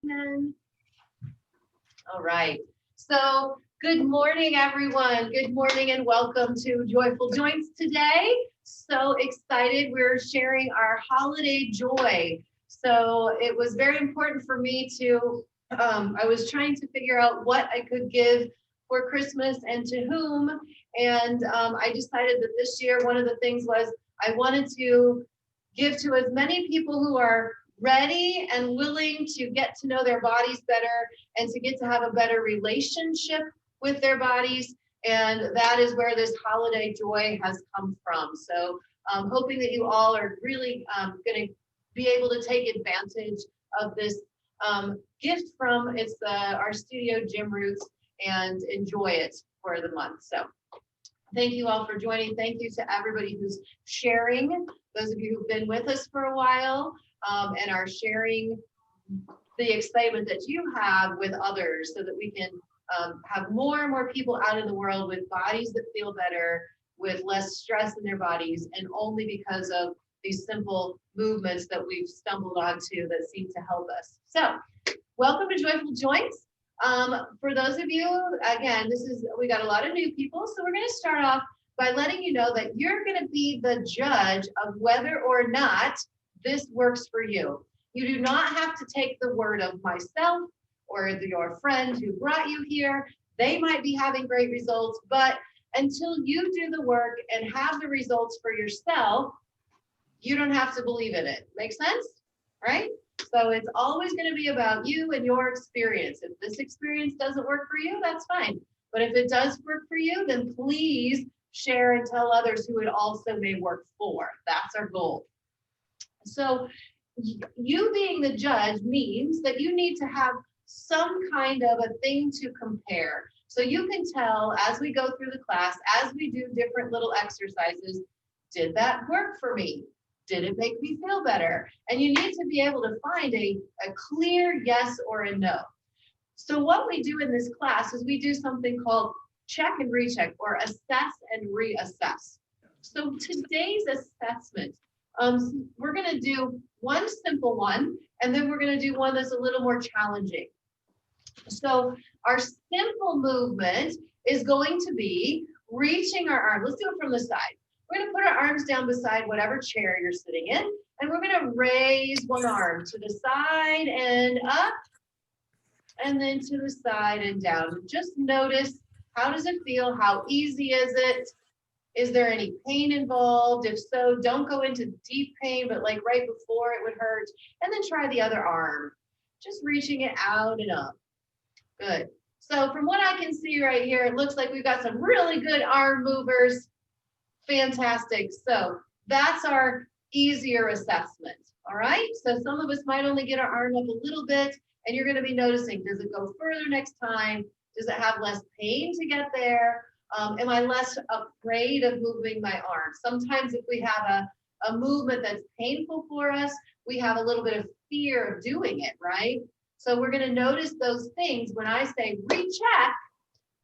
Amen. All right. So good morning, everyone. Good morning and welcome to Joyful Joints today. So excited. We're sharing our holiday joy. So it was very important for me to, I was trying to figure out what I could give for Christmas and to whom. And I decided that this year, one of the things was I wanted to give to as many people who are ready and willing to get to know their bodies better and to get to have a better relationship with their bodies. And that is where this holiday joy has come from. So hoping that you all are really going to be able to take advantage of this gift from our studio gym roots and enjoy it for the month. So thank you all for joining. Thank you to everybody who's sharing, those of you who've been with us for a while and are sharing the excitement that you have with others so that we can have more and more people out in the world with bodies that feel better, with less stress in their bodies, and only because of these simple movements that we've stumbled onto that seem to help us. So welcome to Joyful Joints. For those of you, again, we got a lot of new people, so we're going to start off by letting you know that you're going to be the judge of whether or not this works for you. You do not have to take the word of myself or your friend who brought you here. They might be having great results, but until you do the work and have the results for yourself, you don't have to believe in it. Make sense? Right? So it's always going to be about you and your experience. If this experience doesn't work for you, that's fine. But if it does work for you, then please share and tell others who it also may work for. That's our goal. So you being the judge means that you need to have some kind of a thing to compare. So you can tell as we go through the class, as we do different little exercises, did that work for me? Did it make me feel better? And you need to be able to find a clear yes or a no. So what we do in this class is we do something called check and recheck, or assess and reassess. So today's assessment, we're going to do one simple one, and then we're going to do one that's a little more challenging. So our simple movement is going to be reaching our arm. Let's do it from the side. We're going to put our arms down beside whatever chair you're sitting in, and we're going to raise one arm to the side and up, and then to the side and down. Just notice, how does it feel? How easy is it? Is there any pain involved? If so, don't go into deep pain, but like right before it would hurt. And then try the other arm, just reaching it out and up. Good. So from what I can see right here, it looks like we've got some really good arm movers. Fantastic. So that's our easier assessment. All right. So some of us might only get our arm up a little bit, and you're going to be noticing, does it go further next time? Does it have less pain to get there? Am I less afraid of moving my arm? Sometimes if we have a movement that's painful for us, we have a little bit of fear of doing it, right? So we're going to notice those things. When I say recheck,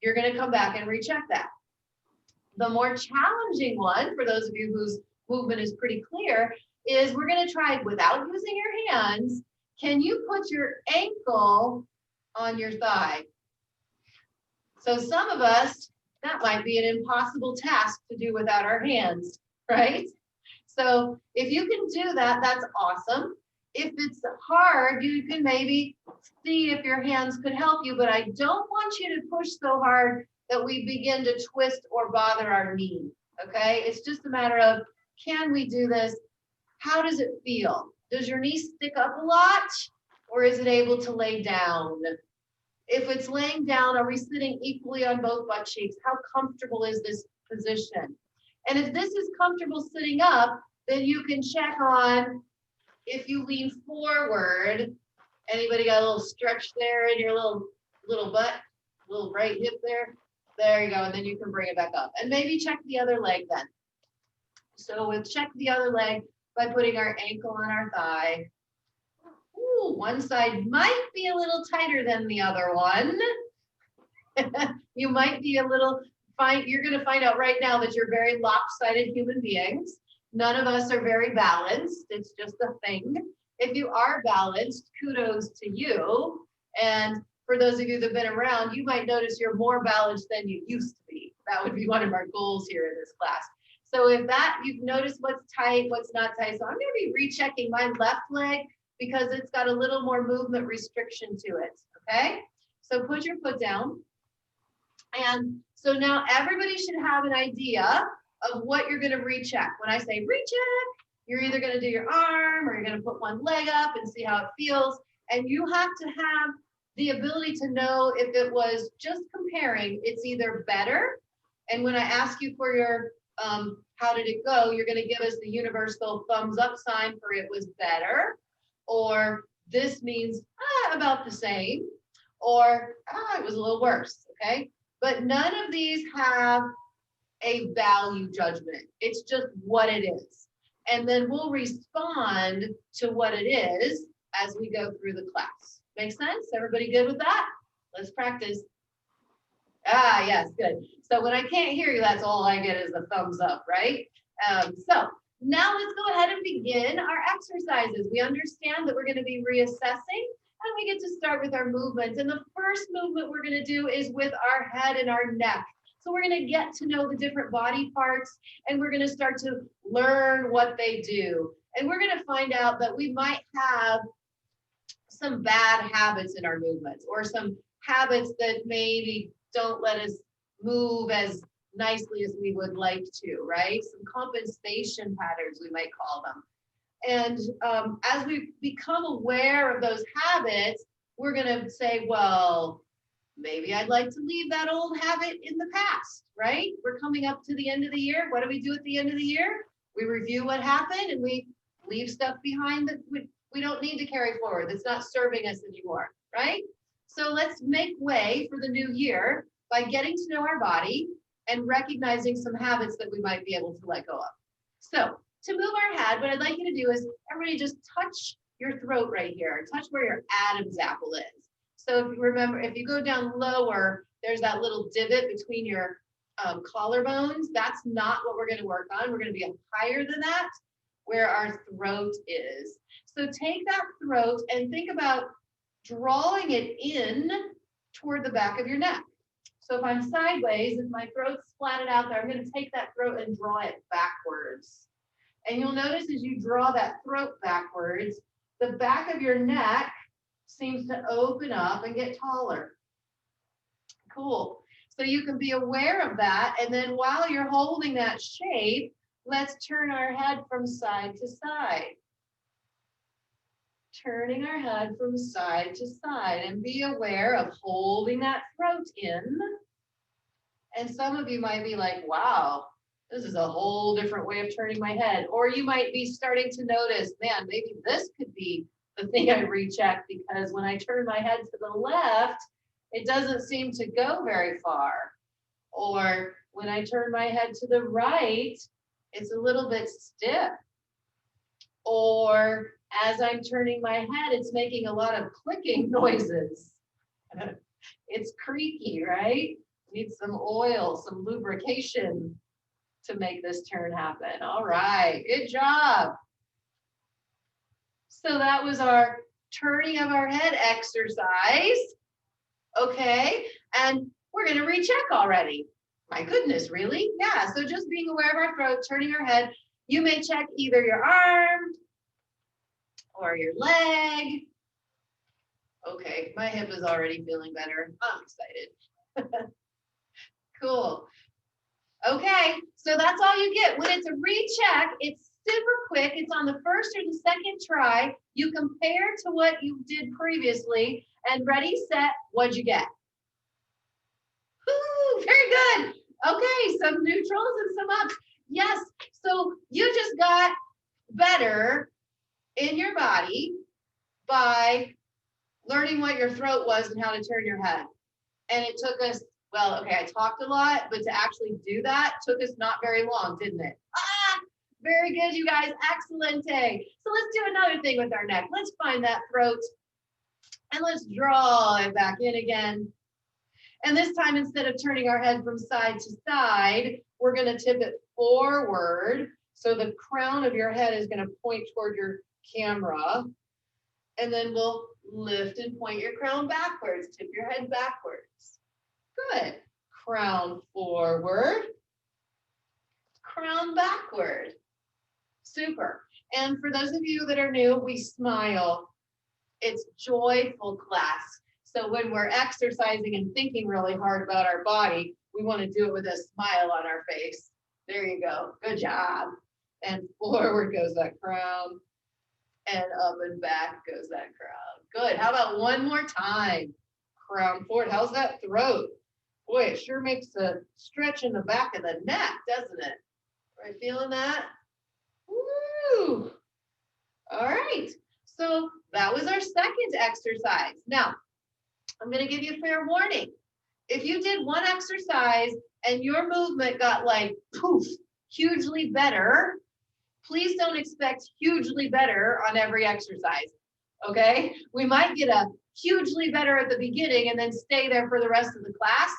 you're going to come back and recheck that. The more challenging one, for those of you whose movement is pretty clear, is we're going to try without using your hands. Can you put your ankle on your thigh? So some of us, that might be an impossible task to do without our hands, right? So if you can do that, that's awesome. If it's hard, you can maybe see if your hands could help you, but I don't want you to push so hard that we begin to twist or bother our knee, okay? It's just a matter of, can we do this? How does it feel? Does your knee stick up a lot, or is it able to lay down? If it's laying down, are we sitting equally on both butt cheeks? How comfortable is this position? And if this is comfortable sitting up, then you can check on, if you lean forward, anybody got a little stretch there in your little butt, little right hip there? There you go, and then you can bring it back up. And maybe check the other leg then. So we'll check the other leg by putting our ankle on our thigh. Ooh, one side might be a little tighter than the other one. You might be a little, you're going to find out right now that you're very lopsided human beings. None of us are very balanced. It's just a thing. If you are balanced, kudos to you. And for those of you that have been around, you might notice you're more balanced than you used to be. That would be one of our goals here in this class. So if that, you've noticed what's tight, what's not tight. So I'm going to be rechecking my left leg because it's got a little more movement restriction to it, okay? So put your foot down. And so now everybody should have an idea of what you're going to recheck. When I say recheck, you're either going to do your arm or you're going to put one leg up and see how it feels. And you have to have the ability to know if it was just comparing, it's either better. And when I ask you for your, how did it go? You're going to give us the universal thumbs up sign for it was better, or this means about the same, or it was a little worse, okay? But none of these have a value judgment. It's just what it is. And then we'll respond to what it is as we go through the class. Make sense? Everybody good with that? Let's practice. Yes, good. So when I can't hear you, that's all I get is a thumbs up, right? So now let's go ahead and begin our exercises. We understand that we're going to be reassessing, and we get to start with our movements. And the first movement we're going to do is with our head and our neck. So we're going to get to know the different body parts, and we're going to start to learn what they do. And we're going to find out that we might have some bad habits in our movements, or some habits that maybe don't let us move as nicely as we would like to, right? Some compensation patterns, we might call them. And as we become aware of those habits, we're going to say, well, maybe I'd like to leave that old habit in the past, right? We're coming up to the end of the year. What do we do at the end of the year? We review what happened and we leave stuff behind that we don't need to carry forward. That's not serving us anymore, right? So let's make way for the new year by getting to know our body and recognizing some habits that we might be able to let go of. So to move our head, what I'd like you to do is everybody just touch your throat right here. Touch where your Adam's apple is. So if you remember, if you go down lower, there's that little divot between your collarbones. That's not what we're going to work on. We're going to be higher than that, where our throat is. So take that throat and think about drawing it in toward the back of your neck. So if I'm sideways, if my throat's flattened out there, I'm going to take that throat and draw it backwards. And you'll notice as you draw that throat backwards, the back of your neck seems to open up and get taller. Cool. So you can be aware of that. And then while you're holding that shape, let's turn our head from side to side. Turning our head from side to side, and be aware of holding that throat in. And some of you might be like, wow, this is a whole different way of turning my head. Or you might be starting to notice, man, maybe this could be the thing I recheck, because when I turn my head to the left, it doesn't seem to go very far. Or when I turn my head to the right, it's a little bit stiff. Or as I'm turning my head, it's making a lot of clicking noises. It's creaky, right? Needs some oil, some lubrication to make this turn happen. All right, good job. So that was our turning of our head exercise. Okay, and we're going to recheck already. My goodness, really? Yeah, so just being aware of our throat, turning our head. You may check either your arm or your leg. Okay, my hip is already feeling better. I'm excited. Cool. Okay, so that's all you get. When it's a recheck, it's super quick. It's on the first or the second try. You compare to what you did previously, and ready, set, what'd you get? Woo, very good. Okay, some neutrals and some ups. Yes, so you just got better in your body by learning what your throat was and how to turn your head. And it took us, well, okay, I talked a lot, but to actually do that took us not very long, didn't it? Very good, you guys, excellent. So let's do another thing with our neck. Let's find that throat and let's draw it back in again. And this time, instead of turning our head from side to side, we're going to tip it forward. So the crown of your head is going to point toward your camera. And then we'll lift and point your crown backwards, tip your head backwards. Good. Crown forward, crown backward. Super. And for those of you that are new, we smile. It's joyful class. So when we're exercising and thinking really hard about our body, we want to do it with a smile on our face. There you go. Good job. And forward goes that crown. And up and back goes that crown. Good. How about one more time? Crown forward. How's that throat? Boy, it sure makes a stretch in the back of the neck, doesn't it? Are you feeling that? Woo! All right. So that was our second exercise. Now, I'm going to give you a fair warning. If you did one exercise and your movement got like poof, hugely better, please don't expect hugely better on every exercise. Okay? We might get a hugely better at the beginning and then stay there for the rest of the class.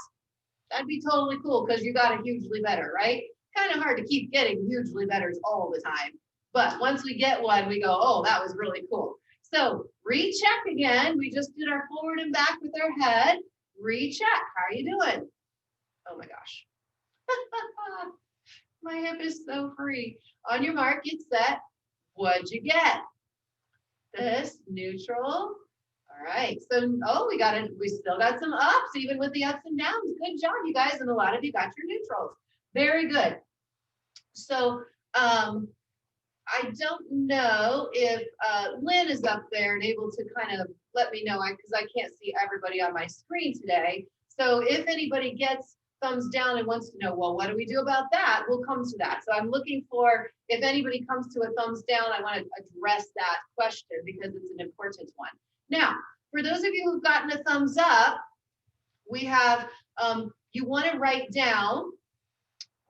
That'd be totally cool because you got a hugely better, right? Kind of hard to keep getting hugely betters all the time. But once we get one, we go, oh, that was really cool. So recheck again. We just did our forward and back with our head. Recheck. How are you doing? Oh my gosh. My hip is so free. On your mark, get set. What'd you get? This, neutral. All right. So, oh, we still got some ups, even with the ups and downs. Good job, you guys. And a lot of you got your neutrals. Very good. So, I don't know if Lynn is up there and able to kind of let me know, because I can't see everybody on my screen today. So if anybody gets thumbs down and wants to know, well, what do we do about that? We'll come to that. So I'm looking for, if anybody comes to a thumbs down, I want to address that question because it's an important one. Now, for those of you who've gotten a thumbs up, we have, you want to write down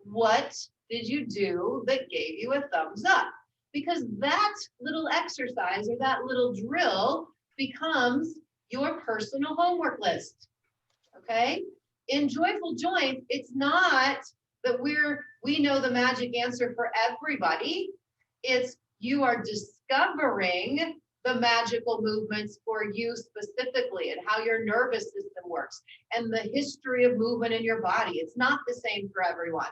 what did you do that gave you a thumbs up? Because that little exercise or that little drill becomes your personal homework list, okay? In Joyful Joint, it's not that we know the magic answer for everybody. It's you are discovering the magical movements for you specifically and how your nervous system works and the history of movement in your body. It's not the same for everyone.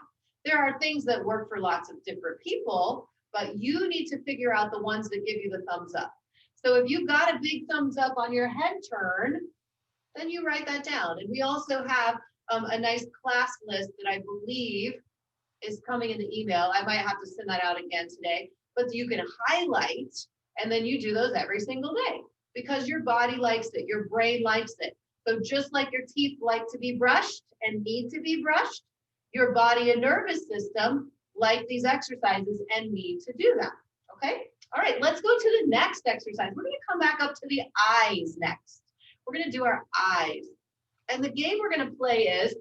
There are things that work for lots of different people, but you need to figure out the ones that give you the thumbs up. So if you got a big thumbs up on your head turn, then you write that down. And we also have a nice class list that I believe is coming in the email. I might have to send that out again today, but you can highlight and then you do those every single day because your body likes it, your brain likes it. So just like your teeth like to be brushed and need to be brushed, your body and nervous system like these exercises and need to do them, okay? All right, let's go to the next exercise. We're gonna come back up to the eyes next. We're gonna do our eyes. And the game we're gonna play is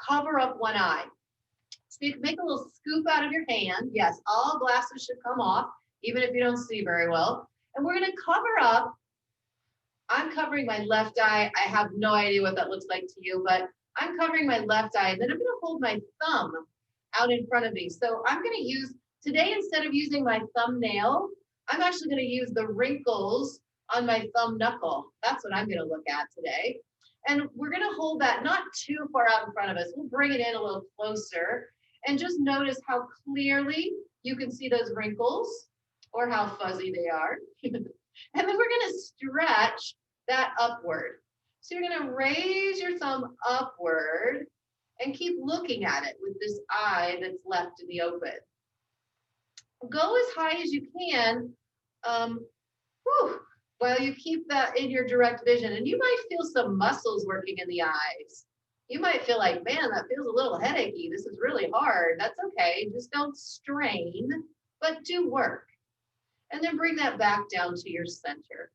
cover up one eye. So you can make a little scoop out of your hand. Yes, all glasses should come off, even if you don't see very well. And we're gonna cover up, I'm covering my left eye. I have no idea what that looks like to you, but I'm covering my left eye, and then I'm gonna hold my thumb out in front of me. So I'm gonna use, today instead of using my thumbnail, I'm actually gonna use the wrinkles on my thumb knuckle. That's what I'm gonna look at today. And we're gonna hold that not too far out in front of us. We'll bring it in a little closer and just notice how clearly you can see those wrinkles or how fuzzy they are. And then we're gonna stretch that upward. So you're gonna raise your thumb upward and keep looking at it with this eye that's left in the open. Go as high as you can while you keep that in your direct vision. And you might feel some muscles working in the eyes. You might feel like, man, that feels a little headachy. This is really hard. That's okay. Just don't strain, but do work. And then bring that back down to your center.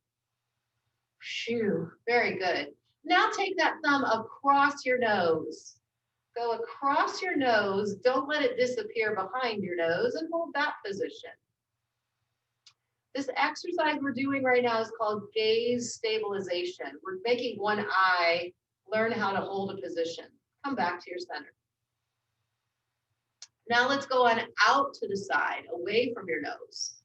Phew, very good. Now take that thumb across your nose. Go across your nose. Don't let it disappear behind your nose and hold that position. This exercise we're doing right now is called gaze stabilization. We're making one eye learn how to hold a position. Come back to your center. Now let's go on out to the side, away from your nose.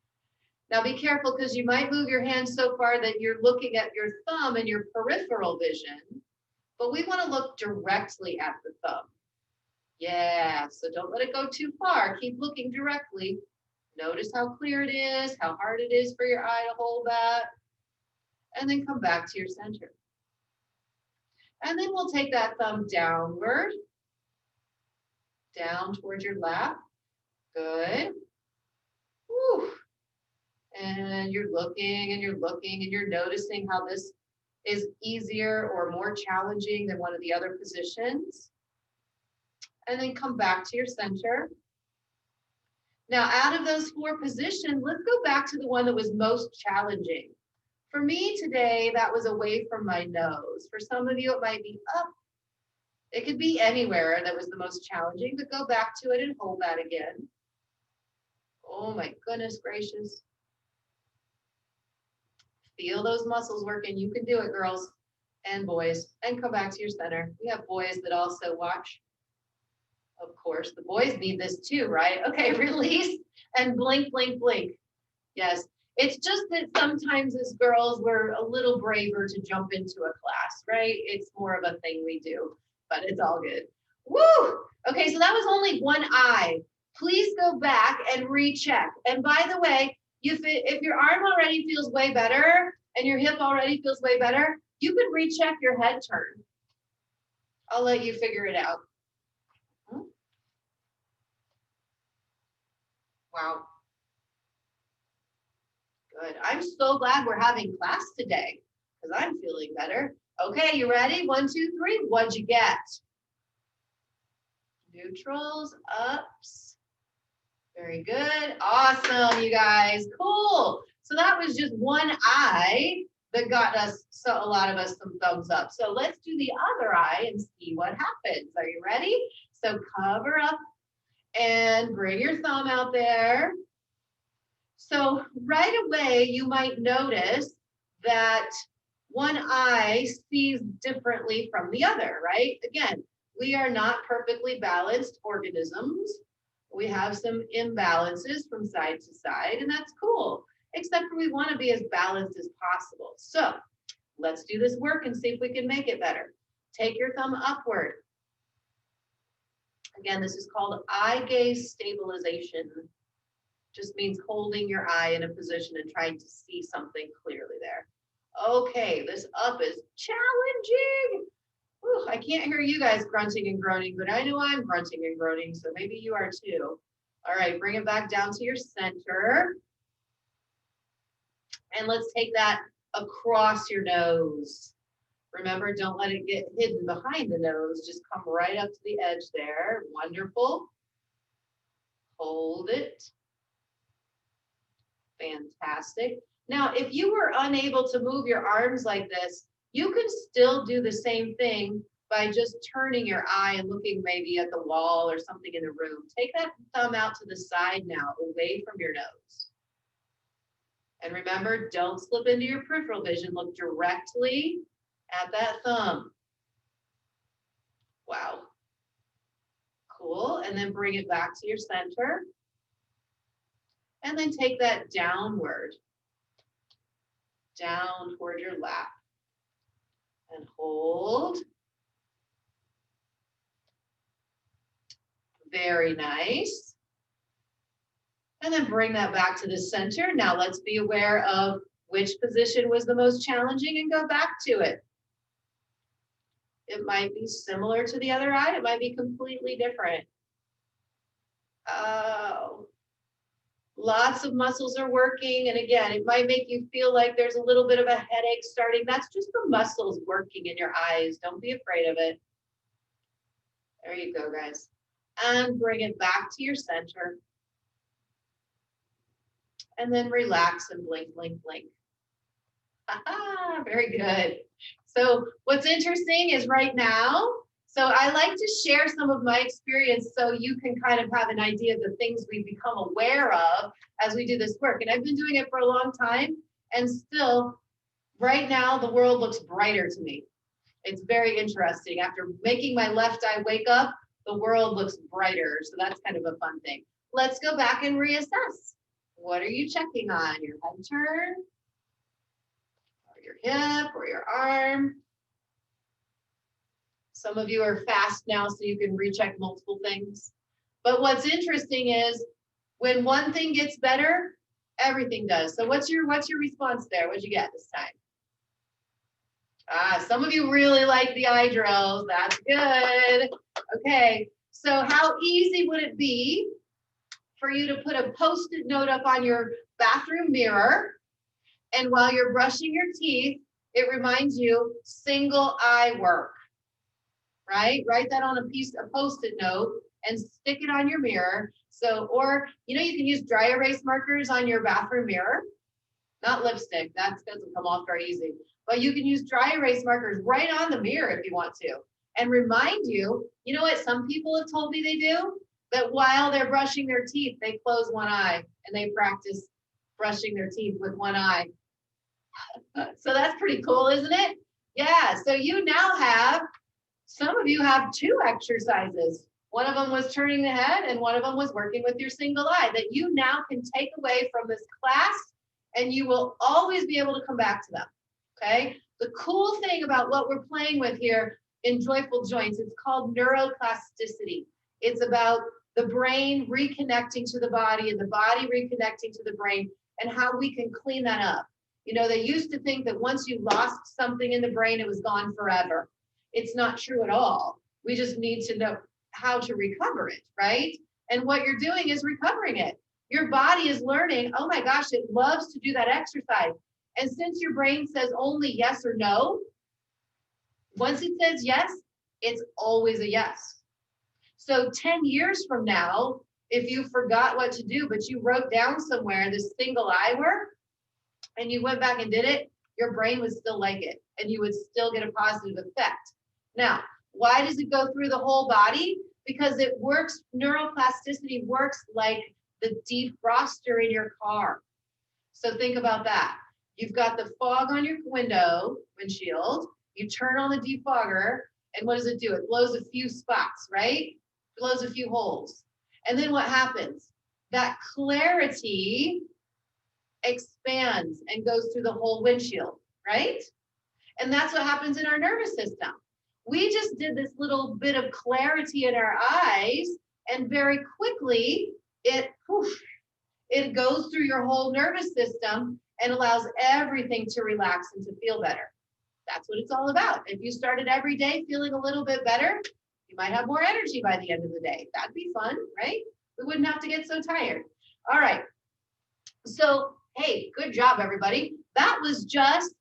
Now be careful because you might move your hand so far that you're looking at your thumb and your peripheral vision, but we want to look directly at the thumb. Yeah, so don't let it go too far. Keep looking directly. Notice how clear it is, how hard it is for your eye to hold that, and then come back to your center. And then we'll take that thumb downward, down towards your lap. Good. Whew. And you're looking and you're looking and you're noticing how this is easier or more challenging than one of the other positions. And then come back to your center. Now, out of those 4 positions, let's go back to the one that was most challenging. For me today, that was away from my nose. For some of you, it might be up. It could be anywhere that was the most challenging, but go back to it and hold that again. Oh my goodness gracious. Feel those muscles working. You can do it, girls and boys. And come back to your center. We have boys that also watch. Of course, the boys need this too, right? Okay, release and blink, blink, blink. Yes, it's just that sometimes as girls, we're a little braver to jump into a class, right? It's more of a thing we do, but it's all good. Woo! Okay, so that was only one eye. Please go back and recheck. And by the way, if your arm already feels way better and your hip already feels way better, you can recheck your head turn. I'll let you figure it out. Wow. Good. I'm so glad we're having class today because I'm feeling better. Okay, you ready? 1, 2, 3. What'd you get? Neutrals, ups. Very good. Awesome, you guys. Cool. So that was just one eye that got us, so a lot of us, some thumbs up. So let's do the other eye and see what happens. Are you ready? So cover up and bring your thumb out there. So right away, you might notice that one eye sees differently from the other, right? Again, we are not perfectly balanced organisms. We have some imbalances from side to side, and that's cool, except for we want to be as balanced as possible. So let's do this work and see if we can make it better. Take your thumb upward. Again, this is called eye gaze stabilization. Just means holding your eye in a position and trying to see something clearly there. Okay, this up is challenging. Whew, I can't hear you guys grunting and groaning, but I know I'm grunting and groaning, so maybe you are too. All right, bring it back down to your center. And let's take that across your nose. Remember, don't let it get hidden behind the nose. Just come right up to the edge there. Wonderful. Hold it. Fantastic. Now, if you were unable to move your arms like this, you can still do the same thing by just turning your eye and looking maybe at the wall or something in the room. Take that thumb out to the side now, away from your nose. And remember, don't slip into your peripheral vision. Look directly at that thumb. Wow. Cool. And then bring it back to your center. And then take that downward, down toward your lap. And hold. Very nice. And then bring that back to the center. Now let's be aware of which position was the most challenging and go back to it. It might be similar to the other eye. It might be completely different. Oh. Lots of muscles are working. And again, it might make you feel like there's a little bit of a headache starting. That's just the muscles working in your eyes. Don't be afraid of it. There you go, guys. And bring it back to your center. And then relax and blink, blink, blink. Aha, very good. So what's interesting is right now, so I like to share some of my experience so you can kind of have an idea of the things we become aware of as we do this work. And I've been doing it for a long time, and still right now the world looks brighter to me. It's very interesting. After making my left eye wake up, the world looks brighter. So that's kind of a fun thing. Let's go back and reassess. What are you checking on? Your head turn, or your hip, or your arm? Some of you are fast now, so you can recheck multiple things. But what's interesting is when one thing gets better, everything does. So what's your response there? What'd you get this time? Some of you really like the eye drills. That's good. Okay, so how easy would it be for you to put a Post-it note up on your bathroom mirror, and while you're brushing your teeth, it reminds you single eye work, right? Write that on a Post-it note and stick it on your mirror. So, or, you can use dry erase markers on your bathroom mirror, not lipstick, that doesn't come off very easy, but you can use dry erase markers right on the mirror if you want to, and remind you, you know what some people have told me they do? That while they're brushing their teeth, they close one eye and they practice brushing their teeth with one eye. So that's pretty cool, isn't it? Yeah, so you now have, some of you have 2 exercises. One of them was turning the head and one of them was working with your single eye that you now can take away from this class, and you will always be able to come back to them, okay? The cool thing about what we're playing with here in Joyful Joints, it's called neuroplasticity. It's about the brain reconnecting to the body and the body reconnecting to the brain, and how we can clean that up. They used to think that once you lost something in the brain, it was gone forever. It's not true at all. We just need to know how to recover it, right? And what you're doing is recovering it. Your body is learning, oh my gosh, it loves to do that exercise. And since your brain says only yes or no, once it says yes, it's always a yes. So 10 years from now, if you forgot what to do, but you wrote down somewhere this single eye work, and you went back and did it, your brain would still like it, and you would still get a positive effect. Now, why does it go through the whole body? Because it works, neuroplasticity works like the defroster in your car. So think about that. You've got the fog on your windshield, you turn on the defogger, and what does it do? It blows a few spots, right? It blows a few holes. And then what happens? That clarity expands and goes through the whole windshield, right? And that's what happens in our nervous system. We just did this little bit of clarity in our eyes, and very quickly it goes through your whole nervous system and allows everything to relax and to feel better. That's what it's all about. If you started every day feeling a little bit better, you might have more energy by the end of the day. That'd be fun, right? We wouldn't have to get so tired. All right. So, hey, good job, everybody. That was just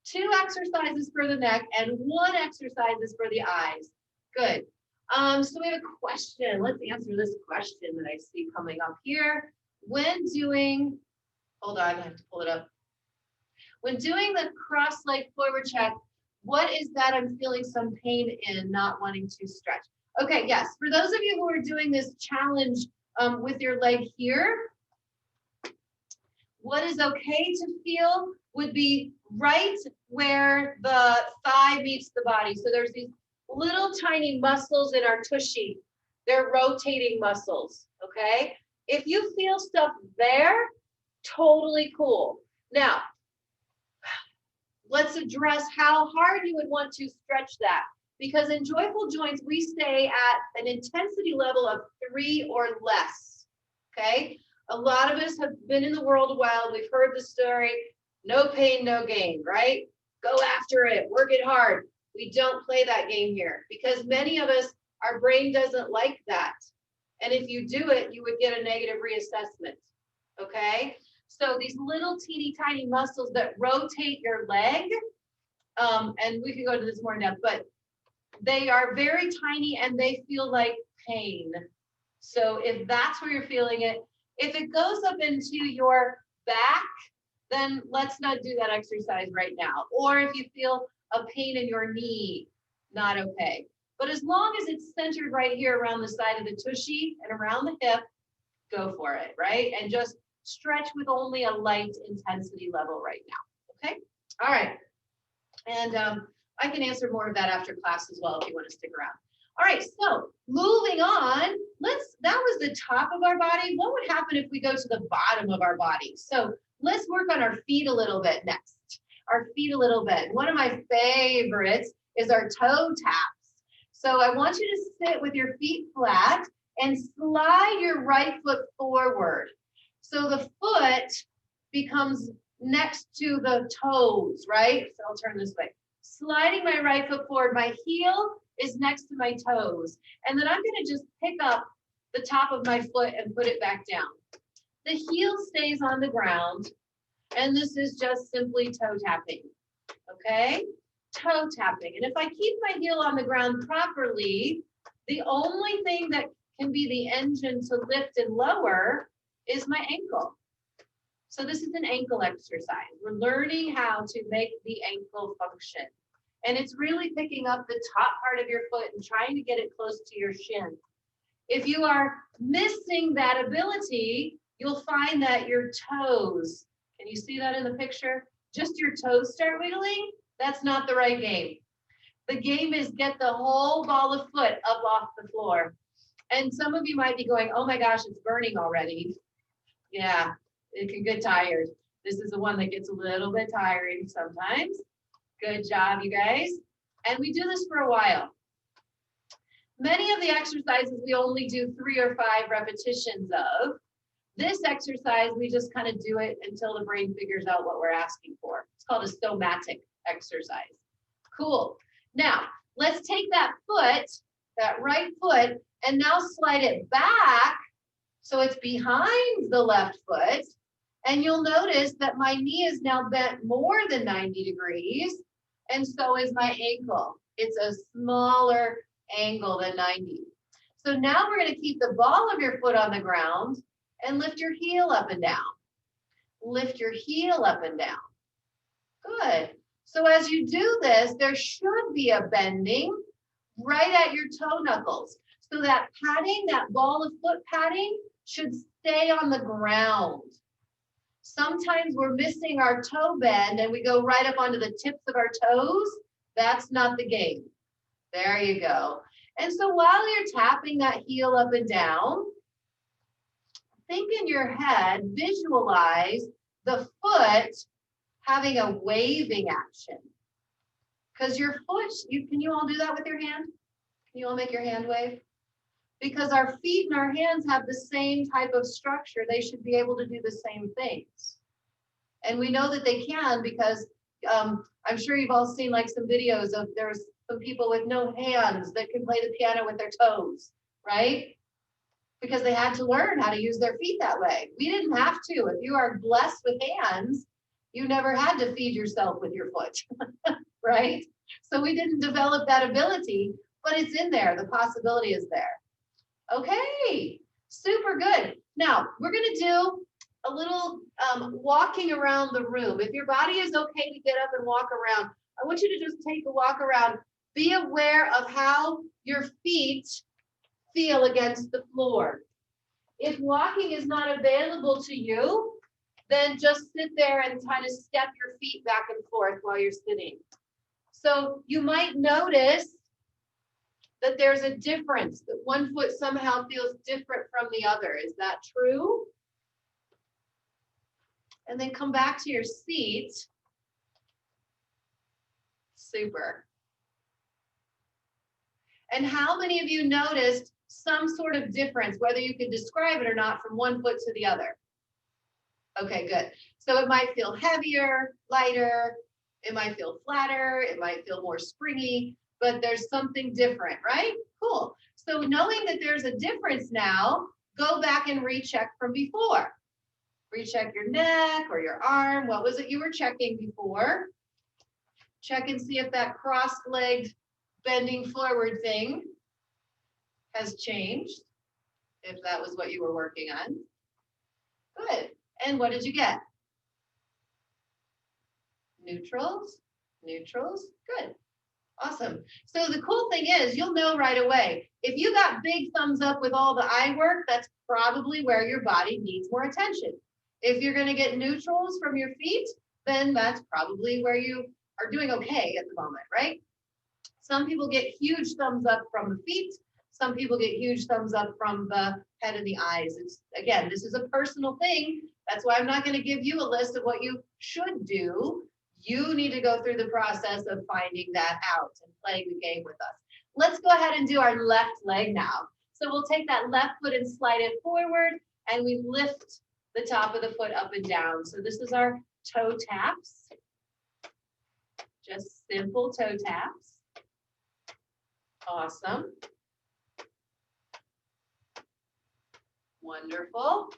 2 exercises for the neck and 1 exercise for the eyes. Good. So we have a question. Let's answer this question that I see coming up here. When doing, hold on, I have to pull it up. When doing the cross leg forward check, what is that I'm feeling some pain in, not wanting to stretch? Okay, yes, for those of you who are doing this challenge with your leg here, what is okay to feel would be right where the thigh meets the body. So there's these little tiny muscles in our tushy. They're rotating muscles, okay? If you feel stuff there, totally cool. Now, let's address how hard you would want to stretch that. Because in Joyful Joints, we stay at an intensity level of 3 or less, okay? A lot of us have been in the world a while. We've heard the story, no pain, no gain, right? Go after it, work it hard. We don't play that game here because many of us, our brain doesn't like that. And if you do it, you would get a negative reassessment, okay? So these little teeny tiny muscles that rotate your leg, and we can go into this more in depth, but they are very tiny and they feel like pain. So if that's where you're feeling it, if it goes up into your back, then let's not do that exercise right now. Or if you feel a pain in your knee, not okay. But as long as it's centered right here around the side of the tushy and around the hip, go for it, right? And just stretch with only a light intensity level right now, okay? All right, and I can answer more of that after class as well if you want to stick around. All right, so moving on, that was the top of our body. What would happen if we go to the bottom of our body? So let's work on our feet a little bit next. Our feet a little bit. One of my favorites is our toe taps. So I want you to sit with your feet flat and slide your right foot forward. So the foot becomes next to the toes, right? So I'll turn this way. Sliding my right foot forward, my heel is next to my toes. And then I'm gonna just pick up the top of my foot and put it back down. The heel stays on the ground, and this is just simply toe tapping, okay? Toe tapping. And if I keep my heel on the ground properly, the only thing that can be the engine to lift and lower is my ankle. So this is an ankle exercise. We're learning how to make the ankle function. And it's really picking up the top part of your foot and trying to get it close to your shin. If you are missing that ability, you'll find that your toes, can you see that in the picture? Just your toes start wiggling? That's not the right game. The game is get the whole ball of foot up off the floor. And some of you might be going, oh my gosh, it's burning already. Yeah, it can get tired. This is the one that gets a little bit tiring sometimes. Good job, you guys. And we do this for a while. Many of the exercises we only do 3 or 5 repetitions of. This exercise, we just kind of do it until the brain figures out what we're asking for. It's called a somatic exercise. Cool. Now, let's take that foot, that right foot, and now slide it back so it's behind the left foot. And you'll notice that my knee is now bent more than 90 degrees, and so is my ankle. It's a smaller angle than 90. So now we're going to keep the ball of your foot on the ground and lift your heel up and down. Lift your heel up and down. Good. So as you do this, there should be a bending right at your toe knuckles. So that padding, that ball of foot padding, should stay on the ground. Sometimes we're missing our toe bend and we go right up onto the tips of our toes. That's not the game. There you go. And so while you're tapping that heel up and down, think in your head, visualize the foot having a waving action. Because your foot, can you all do that with your hand? Can you all make your hand wave? Because our feet and our hands have the same type of structure. They should be able to do the same things. And we know that they can because I'm sure you've all seen like some videos of there's some people with no hands that can play the piano with their toes, right? Because they had to learn how to use their feet that way. We didn't have to. If you are blessed with hands, you never had to feed yourself with your foot, right? So we didn't develop that ability, but it's in there. The possibility is there. Okay, super good. Now we're going to do a little walking around the room. If your body is okay to get up and walk around, I want you to just take a walk around. Be aware of how your feet feel against the floor. If walking is not available to you, then just sit there and kind of step your feet back and forth while you're sitting. So you might notice that there's a difference, that one foot somehow feels different from the other. Is that true? And then come back to your seat. Super. And how many of you noticed some sort of difference, whether you could describe it or not, from one foot to the other? Okay, good. So it might feel heavier, lighter, it might feel flatter, it might feel more springy, but there's something different, right? Cool. So knowing that there's a difference now, go back and recheck from before. Recheck your neck or your arm. What was it you were checking before? Check and see if that cross-legged bending forward thing has changed, if that was what you were working on. Good. And what did you get? Neutrals, neutrals, good. Awesome. So the cool thing is you'll know right away. If you got big thumbs up with all the eye work, that's probably where your body needs more attention. If you're going to get neutrals from your feet, then that's probably where you are doing okay at the moment, right? Some people get huge thumbs up from the feet. Some people get huge thumbs up from the head and the eyes. It's, again, this is a personal thing. That's why I'm not going to give you a list of what you should do. You need to go through the process of finding that out and playing the game with us. Let's go ahead and do our left leg now. So we'll take that left foot and slide it forward, and we lift the top of the foot up and down. So this is our toe taps. Just simple toe taps. Awesome. Wonderful.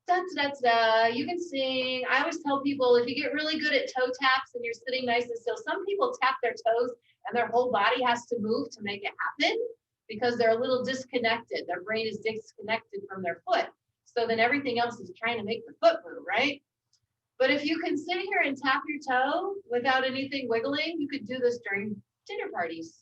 Da, da, da. You can sing. I always tell people, if you get really good at toe taps and you're sitting nice and still, some people tap their toes and their whole body has to move to make it happen because they're a little disconnected. Their brain is disconnected from their foot. So then everything else is trying to make the foot move, right? But if you can sit here and tap your toe without anything wiggling, you could do this during dinner parties.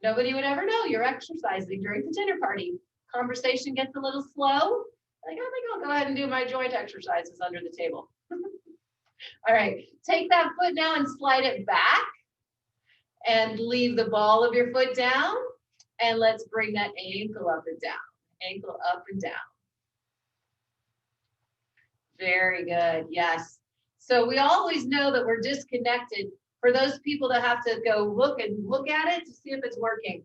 Nobody would ever know you're exercising during the dinner party. Conversation gets a little slow. Like, I think I'll go ahead and do my joint exercises under the table. All right, take that foot now and slide it back and leave the ball of your foot down. And let's bring that ankle up and down, ankle up and down. Very good, yes. So we always know that we're disconnected. For those people that have to go look at it to see if it's working,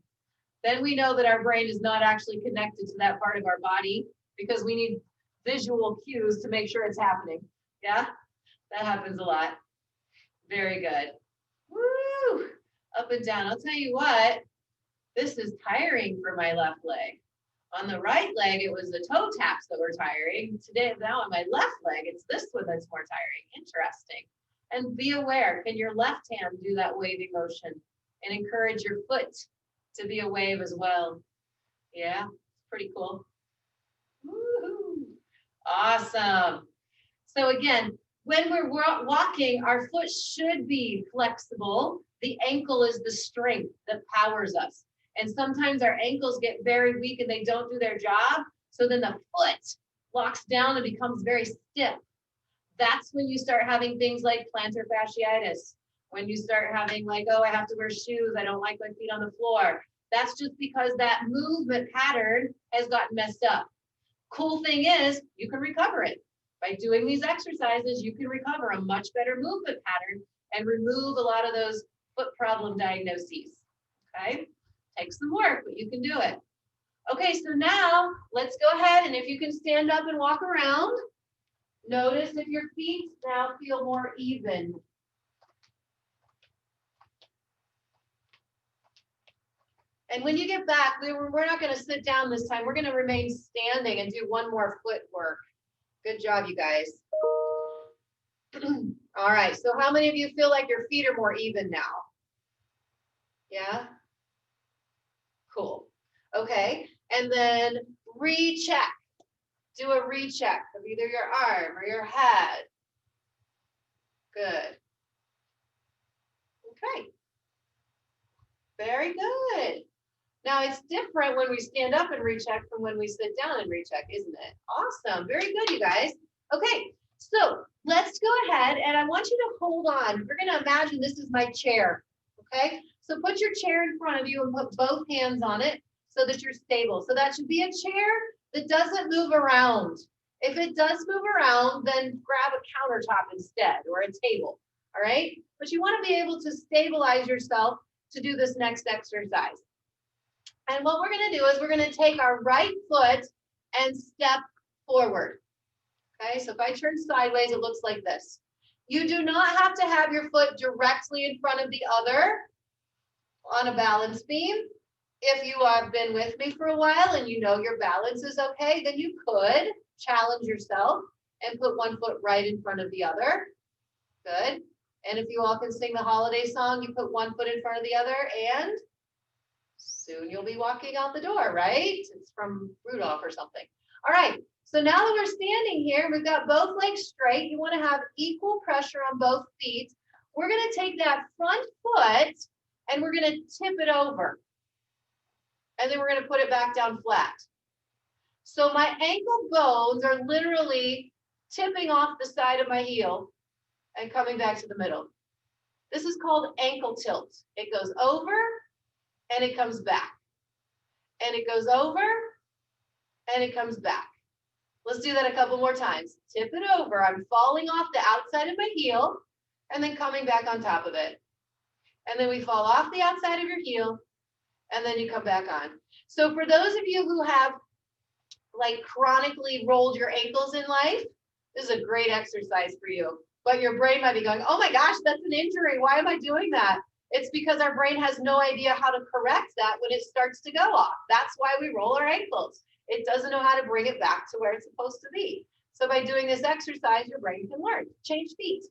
then we know that our brain is not actually connected to that part of our body because we need visual cues to make sure it's happening. Yeah, that happens a lot. Very good. Woo! Up and down. I'll tell you what, this is tiring for my left leg. On the right leg, it was the toe taps that were tiring. Today, now on my left leg, it's this one that's more tiring. Interesting. And be aware, can your left hand do that waving motion and encourage your foot to be a wave as well? Yeah, pretty cool. Woo-hoo. Awesome. So again, when we're walking, our foot should be flexible. The ankle is the strength that powers us. And sometimes our ankles get very weak and they don't do their job. So then the foot locks down and becomes very stiff. That's when you start having things like plantar fasciitis. When you start having like, oh, I have to wear shoes. I don't like my feet on the floor. That's just because that movement pattern has gotten messed up. Cool thing is you can recover it. By doing these exercises, you can recover a much better movement pattern and remove a lot of those foot problem diagnoses. Okay? Takes some work, but you can do it. Okay, so now let's go ahead and if you can stand up and walk around, notice if your feet now feel more even. And when you get back, we're not going to sit down this time. We're going to remain standing and do one more foot work. Good job, you guys. All right, so how many of you feel like your feet are more even now? Yeah? Cool. Okay, and then recheck. Do a recheck of either your arm or your head. Good. Okay. Very good. Now it's different when we stand up and recheck from when we sit down and recheck, isn't it? Awesome. Very good, you guys. Okay, so let's go ahead and I want you to hold on. We're going to imagine this is my chair. Okay, so put your chair in front of you and put both hands on it so that you're stable. So that should be a chair that doesn't move around. If it does move around, then grab a countertop instead or a table. All right, but you want to be able to stabilize yourself to do this next exercise. And what we're going to do is we're going to take our right foot and step forward. Okay, so if I turn sideways, it looks like this. You do not have to have your foot directly in front of the other on a balance beam. If you have been with me for a while and you know your balance is okay, then you could challenge yourself and put one foot right in front of the other. Good. And if you all can sing the holiday song, you put one foot in front of the other and soon you'll be walking out the door, right? It's from Rudolph or something. All right, so now that we're standing here, we've got both legs straight. You want to have equal pressure on both feet. We're going to take that front foot and we're going to tip it over. And then we're going to put it back down flat. So my ankle bones are literally tipping off the side of my heel and coming back to the middle. This is called ankle tilt. It goes over and it comes back. And it goes over and it comes back. Let's do that a couple more times. Tip it over. I'm falling off the outside of my heel and then coming back on top of it. And then we fall off the outside of your heel and then you come back on. So for those of you who have like chronically rolled your ankles in life, this is a great exercise for you. But your brain might be going, oh my gosh, that's an injury. Why am I doing that? It's because our brain has no idea how to correct that when it starts to go off. That's why we roll our ankles. It doesn't know how to bring it back to where it's supposed to be. So by doing this exercise, your brain can learn. Change feet.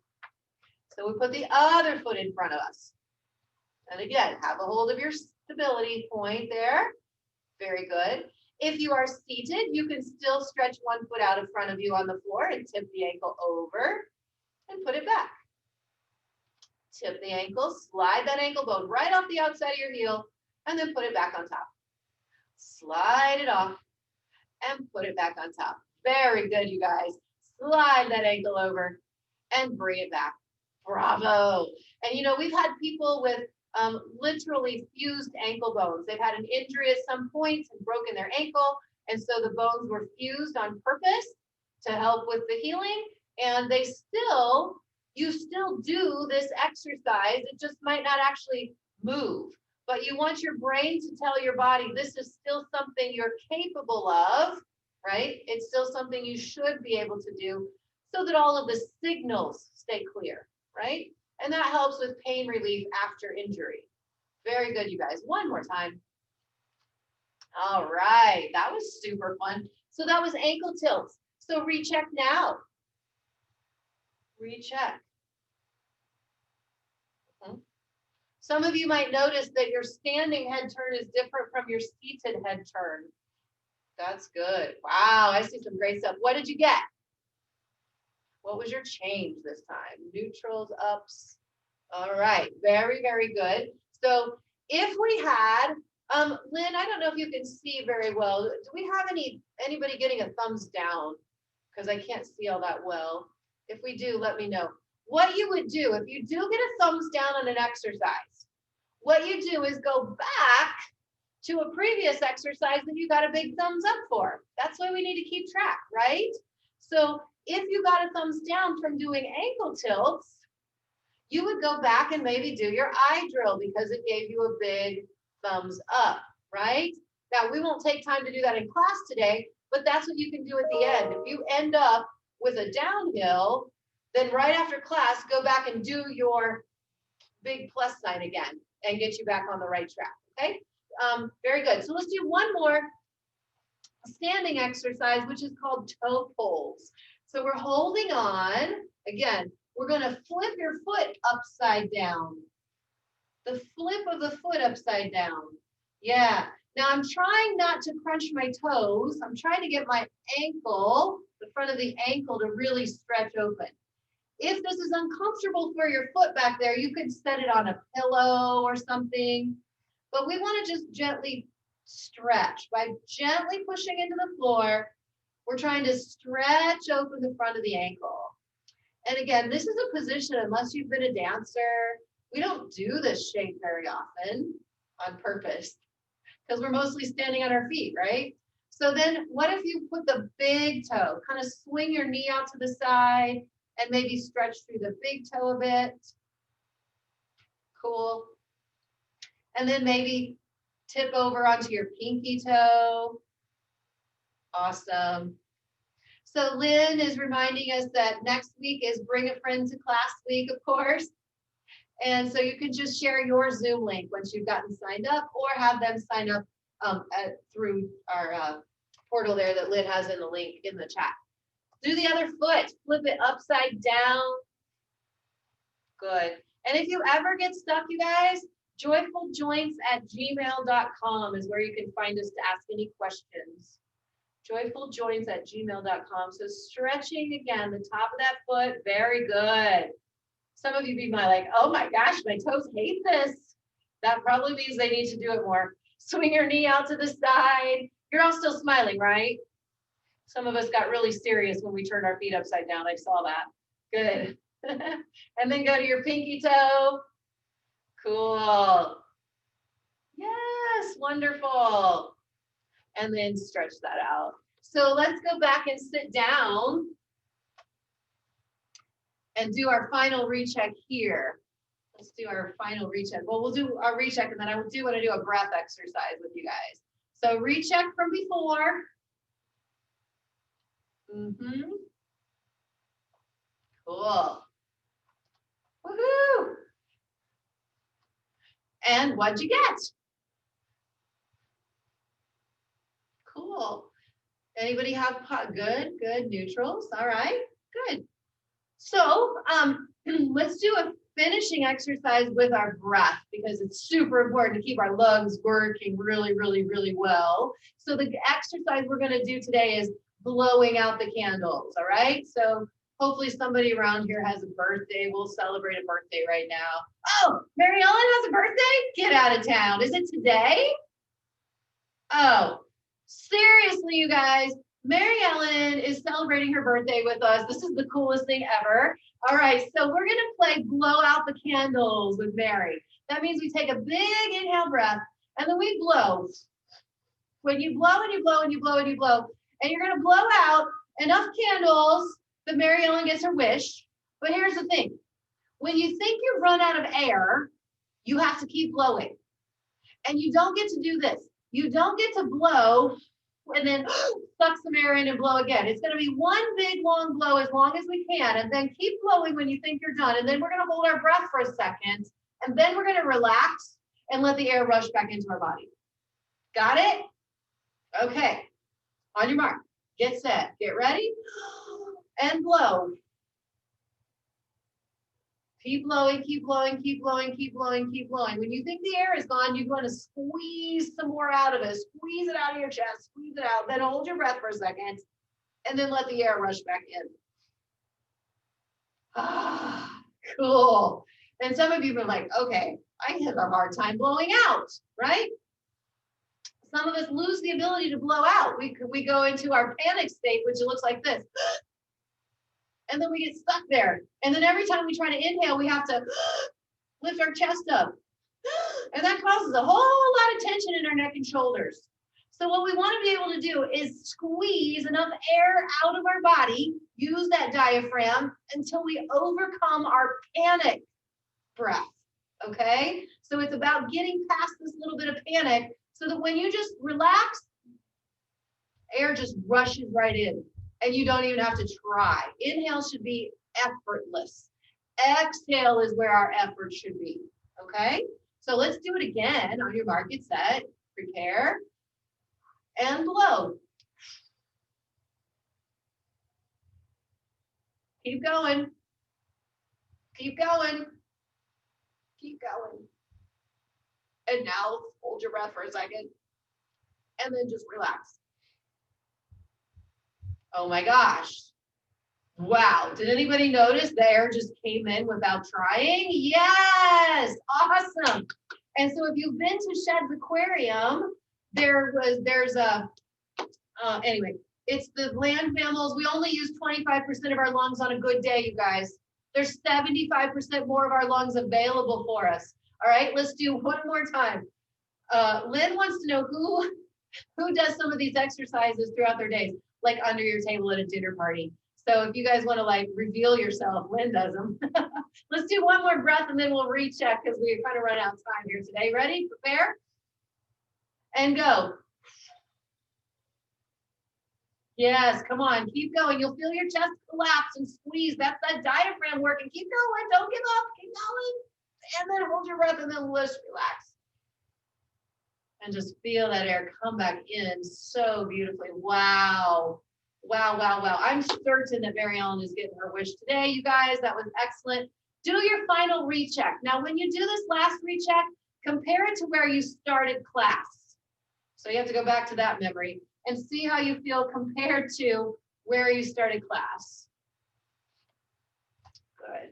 So we put the other foot in front of us. And again, have a hold of your stability point there. Very good. If you are seated, you can still stretch one foot out in front of you on the floor and tip the ankle over and put it back. Tip the ankle, slide that ankle bone right off the outside of your heel, and then put it back on top. Slide it off and put it back on top. Very good, you guys. Slide that ankle over and bring it back. Bravo. And you know, we've had people with literally fused ankle bones. They've had an injury at some point and broken their ankle. And so the bones were fused on purpose to help with the healing. And you still do this exercise. It just might not actually move. But you want your brain to tell your body this is still something you're capable of, right? It's still something you should be able to do so that all of the signals stay clear, right? And that helps with pain relief after injury. Very good, you guys. One more time. All right, that was super fun. So that was ankle tilts. So recheck now. Recheck. Some of you might notice that your standing head turn is different from your seated head turn. That's good. Wow, I see some great stuff. What did you get? What was your change this time? Neutrals, ups. All right, very, very good. So if we had, Lynn, I don't know if you can see very well. Do we have anybody getting a thumbs down? Because I can't see all that well. If we do, let me know. What you would do, if you do get a thumbs down on an exercise, what you do is go back to a previous exercise that you got a big thumbs up for. That's why we need to keep track, right? So if you got a thumbs down from doing ankle tilts, you would go back and maybe do your eye drill because it gave you a big thumbs up, right? Now, we won't take time to do that in class today, but that's what you can do at the end. If you end up with a downhill, then right after class, go back and do your big plus sign again and get you back on the right track, okay? Very good. So let's do one more standing exercise, which is called toe pulls. So we're holding on. Again, we're going to flip your foot upside down. The flip of the foot upside down. Yeah. Now I'm trying not to crunch my toes. I'm trying to get my ankle, the front of the ankle, to really stretch open. If this is uncomfortable for your foot back there, you could set it on a pillow or something. But we want to just gently stretch. By gently pushing into the floor, we're trying to stretch open the front of the ankle. And again, this is a position, unless you've been a dancer, we don't do this shape very often on purpose because we're mostly standing on our feet, right? So then what if you put the big toe, kind of swing your knee out to the side and maybe stretch through the big toe a bit. Cool. And then maybe tip over onto your pinky toe. Awesome. So Lynn is reminding us that next week is Bring a Friend to Class week, of course. And so you can just share your Zoom link once you've gotten signed up, or have them sign up through our portal there that Lynn has in the link in the chat. Do the other foot, flip it upside down. Good. And if you ever get stuck, you guys, joyfuljoynts@gmail.com is where you can find us to ask any questions. joyfuljoynts@gmail.com. So stretching again, the top of that foot, very good. Some of you be like, oh my gosh, my toes hate this. That probably means they need to do it more. Swing your knee out to the side. You're all still smiling, right? Some of us got really serious when we turned our feet upside down. I saw that. Good. And then go to your pinky toe. Cool. Yes, wonderful. And then stretch that out. So let's go back and sit down and do our final recheck here. Let's do our final recheck. Well, we'll do our recheck and then I want to do a breath exercise with you guys. So recheck from before. Cool. Woohoo. And what'd you get? Cool. Anybody have good neutrals? All right, good. So let's do a finishing exercise with our breath because it's super important to keep our lungs working really, really, really well. So the exercise we're going to do today is blowing out the candles. All right. So hopefully somebody around here has a birthday. We'll celebrate a birthday right now. Oh, Mary Ellen has a birthday? Get out of town. Is it today? Oh, seriously, you guys. Mary Ellen is celebrating her birthday with us. This is the coolest thing ever. All right, so we're gonna play blow out the candles with Mary. That means we take a big inhale breath and then we blow. When you blow and you blow and you blow and you blow, and you're gonna blow out enough candles that Mary Ellen gets her wish. But here's the thing. When you think you've run out of air, you have to keep blowing. And you don't get to do this. You don't get to blow and then suck some air in and blow again. It's going to be one big long blow as long as we can, and then keep blowing when you think you're done. And then we're going to hold our breath for a second, and then we're going to relax and let the air rush back into our body. Got it? Okay. On your mark, get set, get ready, and blow. Keep blowing, keep blowing, keep blowing, keep blowing, keep blowing. When you think the air is gone, you're going to squeeze some more out of it. Squeeze it out of your chest, squeeze it out. Then hold your breath for a second, and then let the air rush back in. Ah, cool. And some of you have been like, okay, I have a hard time blowing out, right? Some of us lose the ability to blow out. We go into our panic state, which looks like this. And then we get stuck there. And then every time we try to inhale, we have to lift our chest up. And that causes a whole lot of tension in our neck and shoulders. So what we want to be able to do is squeeze enough air out of our body, use that diaphragm until we overcome our panic breath, okay? So it's about getting past this little bit of panic so that when you just relax, air just rushes right in. And you don't even have to try. Inhale should be effortless. Exhale is where our effort should be, okay? So let's do it again. On your mark, get set, prepare, and blow. Keep going. Keep going. Keep going. And now hold your breath for a second, and then just relax. Oh my gosh. Wow. Did anybody notice the air just came in without trying? Yes. Awesome. And so if you've been to Shed's Aquarium, anyway, it's the land mammals. We only use 25% of our lungs on a good day, you guys. There's 75% more of our lungs available for us. All right, let's do one more time. Lynn wants to know who does some of these exercises throughout their days, like under your table at a dinner party. So if you guys want to like reveal yourself, Lynn does them. Let's do one more breath and then we'll recheck because we're kind of run out of time here today. Ready? Prepare? And go. Yes, come on, keep going. You'll feel your chest collapse and squeeze. That's that diaphragm working. Keep going, don't give up, keep going. And then hold your breath and then just relax. And just feel that air come back in so beautifully. Wow. Wow, wow, wow. I'm certain that Mary Ellen is getting her wish today, you guys. That was excellent. Do your final recheck. Now, when you do this last recheck, compare it to where you started class. So you have to go back to that memory and see how you feel compared to where you started class. Good.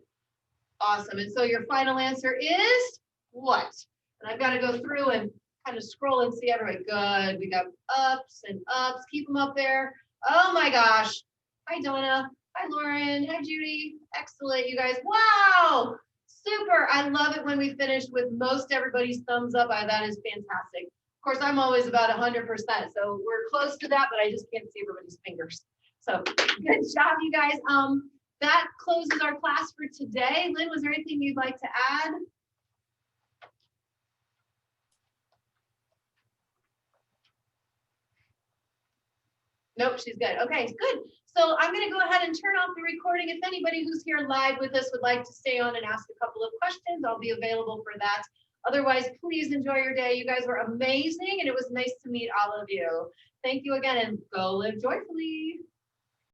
Awesome. And so your final answer is what? And I've got to go through and kind of scroll and see everybody. Good. We got ups and ups. Keep them up there. Oh my gosh. Hi, Donna. Hi, Lauren. Hi, Judy. Excellent, you guys. Wow. Super. I love it when we finish with most everybody's thumbs up. That is fantastic. Of course, I'm always about 100%. So we're close to that, but I just can't see everybody's fingers. So good job, you guys. That closes our class for today. Lynn, was there anything you'd like to add? Nope, she's good. Okay, good. So I'm going to go ahead and turn off the recording. If anybody who's here live with us would like to stay on and ask a couple of questions, I'll be available for that. Otherwise, please enjoy your day. You guys were amazing, and it was nice to meet all of you. Thank you again, and go live joyfully.